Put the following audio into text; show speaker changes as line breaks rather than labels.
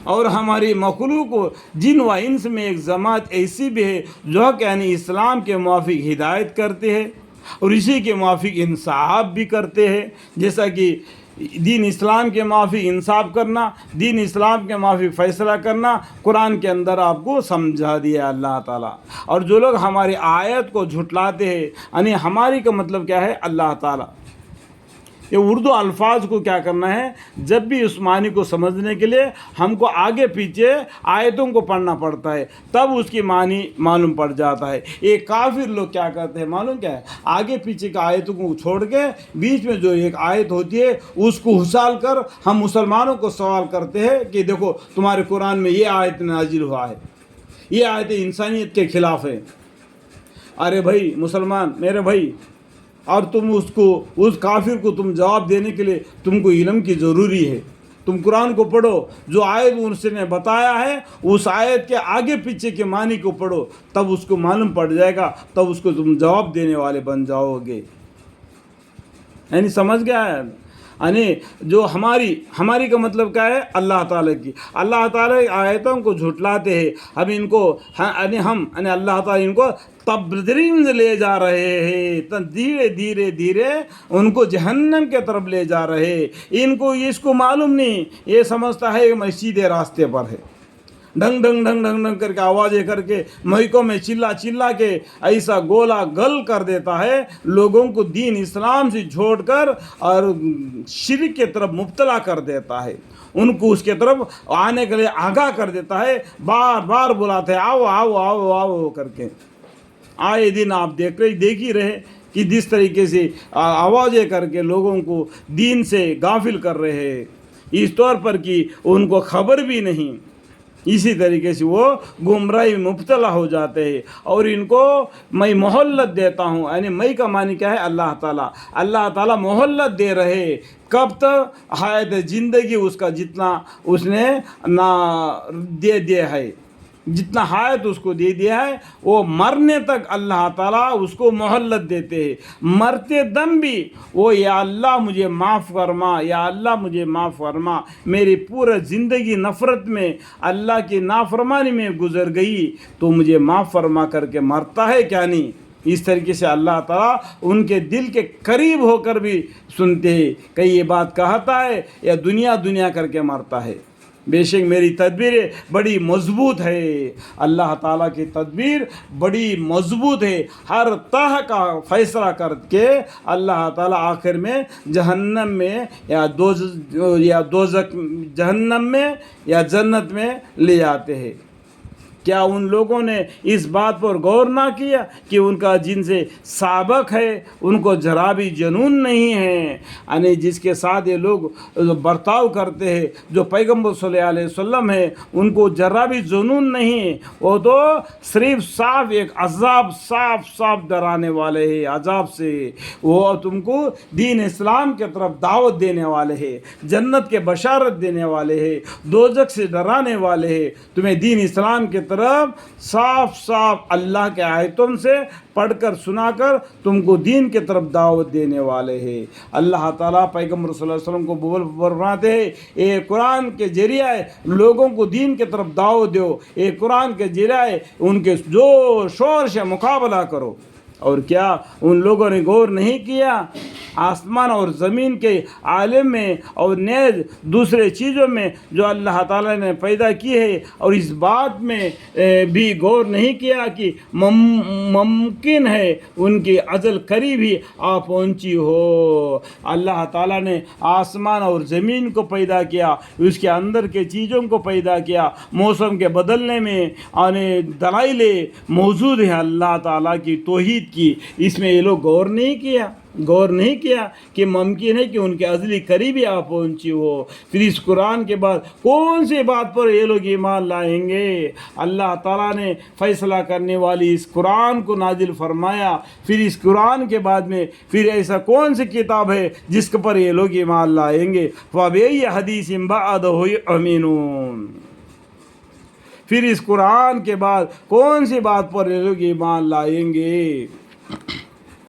اور ہماری مخلوق و جن و انس میں ایک جماعت ایسی بھی ہے جو کہ یعنی اسلام کے موافق ہدایت کرتے ہیں اور اسی کے موافق انصاف بھی کرتے ہیں، جیسا کہ دین اسلام کے موافق انصاف کرنا، دین اسلام کے موافق فیصلہ کرنا قرآن کے اندر آپ کو سمجھا دیا اللہ تعالیٰ۔ اور جو لوگ ہماری آیت کو جھٹلاتے ہیں، یعنی ہماری کا مطلب کیا ہے؟ اللہ تعالیٰ۔ یہ اردو الفاظ کو کیا کرنا ہے؟ جب بھی اس معنی کو سمجھنے کے لیے ہم کو آگے پیچھے آیتوں کو پڑھنا پڑتا ہے، تب اس کی معنی معلوم پڑ جاتا ہے۔ یہ کافر لوگ کیا کرتے ہیں معلوم کیا ہے؟ آگے پیچھے کا آیتوں کو چھوڑ کے بیچ میں جو ایک آیت ہوتی ہے اس کو اچھال کر ہم مسلمانوں کو سوال کرتے ہیں کہ دیکھو تمہارے قرآن میں یہ آیت نازل ہوا ہے، یہ آیت انسانیت کے خلاف ہے۔ ارے بھائی مسلمان میرے بھائی، اور تم اس کافر کو تم جواب دینے کے لیے تم کو علم کی ضروری ہے۔ تم قرآن کو پڑھو، جو آیت اس نے بتایا ہے اس آیت کے آگے پیچھے کے معنی کو پڑھو، تب اس کو معلوم پڑ جائے گا، تب اس کو تم جواب دینے والے بن جاؤ گے۔ یعنی سمجھ گیا ہے؟ یعنی جو ہماری کا مطلب کیا ہے؟ اللہ تعالیٰ کی، اللہ تعالیٰ کی آیتوں کو جھٹلاتے ہیں، ہم ان کو یعنی اللہ تعالیٰ ان کو تبدیل لے جا رہے ہیں، دھیرے ان کو جہنم کے طرف لے جا رہے ہیں۔ ان کو اس کو معلوم نہیں، یہ سمجھتا ہے کہ میں سیدھے راستے پر ہے، ڈھنگ ڈھنگ ڈھنگ ڈھنگ ڈھنگ کر کے آوازیں کر کے مائکوں میں چلا کے ایسا گولا گل کر دیتا ہے، لوگوں کو دین اسلام سے چھوڑ کر اور شرک کی طرف مبتلا کر دیتا ہے، ان کو اس کے طرف آنے کے لیے آگاہ کر دیتا ہے، بار بار بلاتے ہیں آؤ آؤ آؤ آؤ کر کے۔ آئے دن آپ دیکھ ہی رہے کہ جس طریقے سے آوازیں کر کے لوگوں کو دین سے غافل کر رہے ہیں، اس طور پر کہ ان کو خبر بھی نہیں، اسی طریقے سے وہ گمراہی میں مبتلا ہو جاتے ہیں۔ اور ان کو میں مہلت دیتا ہوں، یعنی میں کا معنی کیا ہے؟ اللہ تعالیٰ۔ اللہ تعالیٰ مہلت دے رہے، کب تک؟ حیات زندگی اس کا جتنا اس نے نہ دے دیا ہے، جتنا حیات اس کو دے دیا ہے، وہ مرنے تک اللہ تعالیٰ اس کو مہلت دیتے ہیں۔ مرتے دم بھی وہ یا اللہ مجھے معاف فرما، یا اللہ مجھے معاف فرما، میری پورا زندگی نفرت میں اللہ کی نافرمانی میں گزر گئی تو مجھے معاف فرما کر کے مرتا ہے کیا نہیں؟ اس طریقے سے اللہ تعالیٰ ان کے دل کے قریب ہو کر بھی سنتے ہیں، کہیں یہ بات کہتا ہے یا دنیا کر کے مرتا ہے۔ بے شک میری تدبیر بڑی مضبوط ہے، اللہ تعالیٰ کی تدبیر بڑی مضبوط ہے، ہر طرح کا فیصلہ کر کے اللہ تعالیٰ آخر میں جہنم میں یا دوزخ جہنم میں یا جنت میں لے جاتے ہیں۔ کیا ان لوگوں نے اس بات پر غور نہ کیا کہ ان کا جن سے سابق ہے ان کو ذرا بھی جنون نہیں ہے؟ یعنی جس کے ساتھ یہ لوگ برتاؤ کرتے ہیں، جو پیغمبر صلی اللہ علیہ وسلم ہے، ان کو ذرا بھی جنون نہیں ہے، وہ تو صرف صاف ایک عذاب صاف ڈرانے والے ہیں عذاب سے۔ وہ تم کو دین اسلام کے طرف دعوت دینے والے ہیں، جنت کے بشارت دینے والے ہیں، دوزخ سے ڈرانے والے ہیں، تمہیں دین اسلام کے طرف صاف اللہ کے آیتوں سے پڑھ کر سنا کر تم کو دین کے طرف دعوت دینے والے ہیں۔ اللہ تعالیٰ پیغمبر صلی اللہ علیہ وسلم کو فرماتے ہیں اے قرآن کے ذریعے لوگوں کو دین کے طرف دعوت دو، اے قرآن کے ذریعے ان کے جو شور سے مقابلہ کرو۔ اور کیا ان لوگوں نے غور نہیں کیا؟ آسمان اور زمین کے عالم میں اور نیز دوسرے چیزوں میں جو اللہ تعالیٰ نے پیدا کی ہے، اور اس بات میں بھی غور نہیں کیا کہ ممکن ہے ان کی اجل قریب ہی آ پہنچی ہو۔ اللہ تعالیٰ نے آسمان اور زمین کو پیدا کیا، اس کے اندر کے چیزوں کو پیدا کیا، موسم کے بدلنے میں دلائل موجود ہیں اللہ تعالیٰ کی توحید کی، اس میں یہ لوگ غور نہیں کیا کہ ممکن ہے کہ ان کے ازلی قریبی آ پہنچی ہو۔ پھر اس قرآن کے بعد کون سی بات پر یہ لوگ ایمان لائیں گے؟ اللہ تعالیٰ نے فیصلہ کرنے والی اس قرآن کو نازل فرمایا، پھر اس قرآن کے بعد میں پھر ایسا کون سی کتاب ہے جس کے پر یہ لوگ ایمان لائیں گے؟ فَبِأَيِّ حَدِيثٍ بَعْدَهُ يُؤْمِنُونَ۔ پھر اس قرآن کے بعد کون سی بات پر یہ لوگ ایمان لائیں گے؟